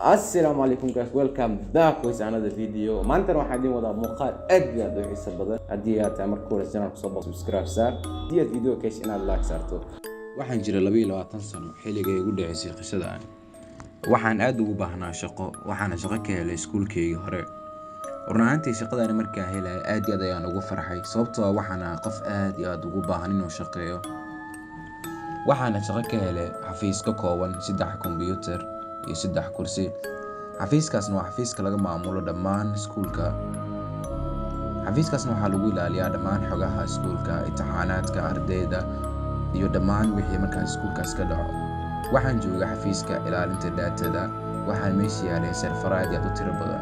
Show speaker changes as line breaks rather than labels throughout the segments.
السلام عليكم guys, welcome back with another video. maanta waxaan idin wadaa muuqaal aad iyo aad u xiiso badan. haddii aad tahay marka hore channelka soo boqo subscribe saar, haddii aad video ka heshay inaad like saarto.
waxaan jiray 22 sano xilligay igu dhaceysay qisadaan. waxaan aad ugu baahnaa shaqo, waxaana shaqo ka helay iskuulkayga hore. runaaantii shaqadani markaan helay aad iyo aad ayaan ugu farxay sababtoo ah waxaan ahaa qof aad iyo aad ugu baahan inuu shaqeeyo. waxaana shaqo ka helay xafiis ka kooban 3 kombiyuutar iyo 3 kursi. xafiiskaasna waa xafiiska laga maamulo dhammaan iskuulka. xafiiskaasna waxaa lagu ilaaliyaa dhammaan xogaha iskuulka, imtixaanaadka ardayda iyo dhammaan wixii markaas iskuulkaas ka dhaco. waxaan joogay xafiiska ilaalinta daatada, waxaan meesha yaalay serfaraad aad u tiro badan.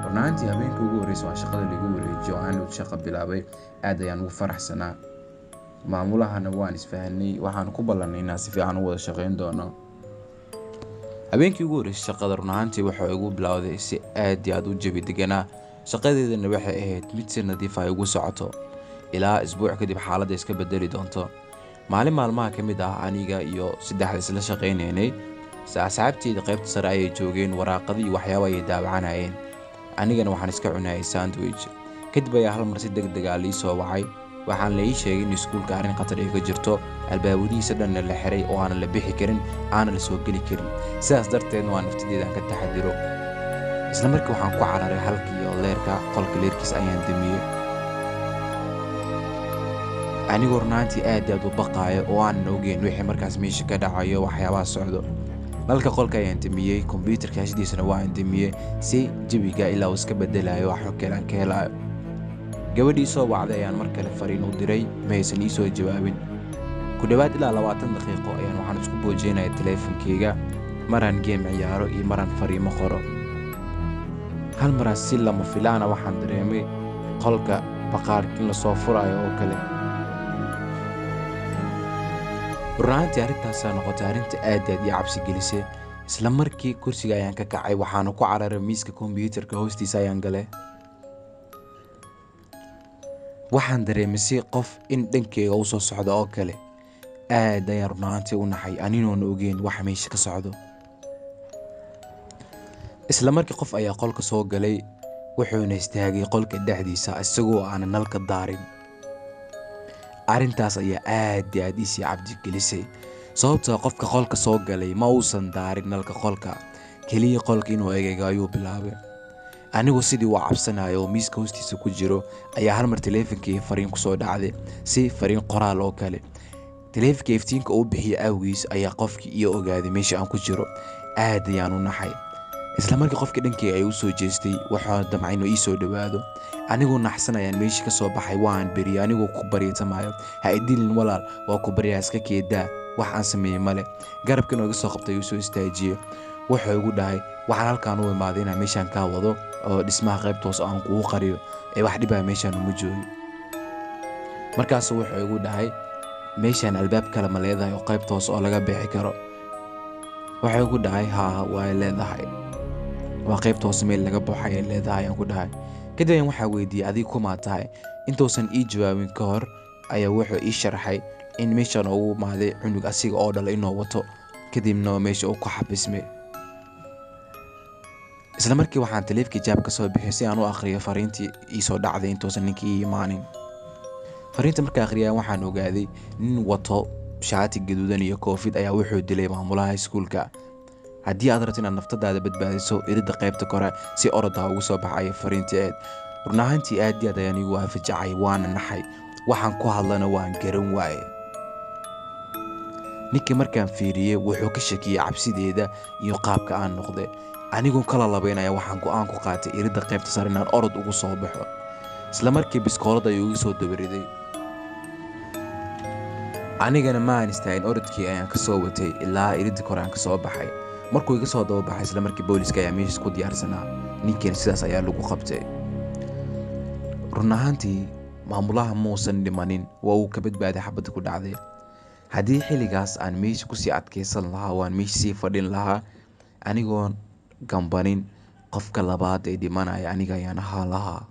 runaaantii habeenkii ugu horreysay waa shaqada lagu wareejiyo oo aan shaqo bilaabay aad ayaan ugu faraxsanaa. maamulahana waan isfahanay, waxaan ku ballanay inaan si fiican u wada shaqayn doono. habeenkii ugu horreysay shaqada runaaantii waxay ugu bilowday si aad iyo aad u jawi deganaa. shaqadeedana waxay ahayd mid si nadiif ah ugu socoto ilaa isbuuc kadib xaaladda iska bedeli doonto. maalin maalmaha ka mid ah aniga iyo 3 isla shaqaynaynay. asxaabteyda qaybta sare ayay joogeen, waraaqado iyo waxyaabo ayay daawacanayeen. anigana waxaan iska cunayay sandwich. kadib ayaa hal mar si degdeg ah lii soo wacay. waxaan la ii sheegay in iskuulka arrin khatar ay ka jirto, albaabadiisa dhanna la xiray oo aanan la bixi karin, aanan la soo geli karin. sidaas darteedna waa naftadeedaan ka taxadiro. isla markii waxaan ku cararay halkii oo leerka qolka leerkiis ayaan damiyey. anigoo runaaantii aad iyo aad u baqaayo oo aanan ogeyn wixii markaas meesha ka dhacayo, waxyaabaha socdo. nalka qolka ayaan damiyey, kombiyuutarka hashdiisana waan damiyey si jawiga ilaa uu iska bedelayo wax kale aan ka helayo. gabadhii soo wacday ayaan mar kale fariin u diray, ma aysan ii soo jawaabin. ku dhowaad ilaa 20 daqiiqo ayaan waxaan isku boojinayay taleefankayga, maraan geem ciyaaro iyo maraan fariimo qoro. hal maraas si lama filaana waxaan dareemay qolka baqaarka in lasoo furayo oo kale. runaaantii arrintaasaa noqotay arrinta aad iyo aad ii cabsi gelisay. isla markii kursiga ayaan ka kacay, waxaana ku cararay miiska kombiyuutarka hoostiisa ayaan galay. waxaan dareemay si qof in dhankeyga u soo socdo oo kale. aad ayaan runaaantii u naxay aninoona ogeyn waxa meesha ka socdo. isla markii qof ayaa qolka soo galay, wuxuuna istaagay qolka dhexdiisa isagoo aanan nalka daarin. arrintaas ayaa aad iyo aad ii sii cabsi gelisay sababtoo qofka qolka soo galay ma uusan daarin nalka qolka, keliya qolka inuu egeego ayuu bilaabay. anigu sidii waa cabsanayo oo miiska hoostiisa ku jiro ayaa hal mar taleefankii fariin kusoo dhacday, si fariin qoraal oo kale. taleefanka iftiinka uu bixiyo awgiis ayaa qofkii iyo ogaaday meesha aan ku jiro. aad ayaan u naxay. isla markii qofkii dhankeyga ay u soo jeestay, waxaa damcay inuu ii soo dhowaado. anigoo naxsanayaan meeshii ka soo baxay, waan beriyay anigoo ku baryatamayo, ha idilin walaal, waa ku baryaa iska keedaa, wax aan sameeyey male. garabkan oo iga soo qabtay uu soo istaajiyey. wuxuu igu dhahay waxaan halkaan u imaaday inaan meeshaan kaa wado oo dhismaha qaybta hoose aan kugu qariyo, ee wax dhibaa meeshaan uma joogi. markaasuu wuxuu igu dhahay meeshaan albaab kale ma leedahay oo qaybta hoose oo laga bixi karo. wuxuu igu dhahay haa way leedahay, waa qaybta hoose meel laga baxay ay leedahay aan ku dhahay. kadib ayaan waxaa weydiiyey adiga kumaa tahay. intuusan ii jawaabin ka hor ayaa wuxuu ii sharxay in meeshaan ugu imaaday cunug asiga oo dhalay inuu wato, kadibna meesha uu ku xabismay. isla markii waxaan taleefkii jaab ka soo bixiyay si aan u akhriyo fariintii ii soo dhacday intuusan ninkii ii imaanin. fariinta markaa akhriyay waxaan ogaaday nin wato shaati gaduudan iyo koofid ayaa wuxuu dilay maamulaha iskuulka. haddii aad rabto inaad naftadaada badbaadiso, iridda qaybta kore si oroda ugu soo baxay fariintii. runaaantii aad iyo aad ayaan igu afajacay, waana naxay. waxaan ku hadlana waan garan waaye. ninkii markaan fiiriyey wuxuu ka shakiyey cabsideeda iyo qaabka aan noqday. anigoo kala labaynaya waxaan go'aan ku qaatay iridda qaybta sare inaan orod ugu soo baxo. isla markii biskoolada ayuu igu soo dabariday. anigana ma aan istaagin, orodkii ayaan ka soo watay ilaa iridda kore aan ka soo baxay. markuu iga soo daba baxay, isla markii booliska ayaa meeshaas ku diyaarsanaa. ninkiina sidaas ayaa lagu qabtay. run ahaantii maamulaha muusan dhimanin, waa uu ka badbaaday xabadda ku dhacday. haddii xilligaas aan meesha kusii adkaysan lahaa, waan meesha sii fadhin lahaa anigoon gambanin, qofka labaad ee dhimanaya aniga ayaan ahaan lahaa.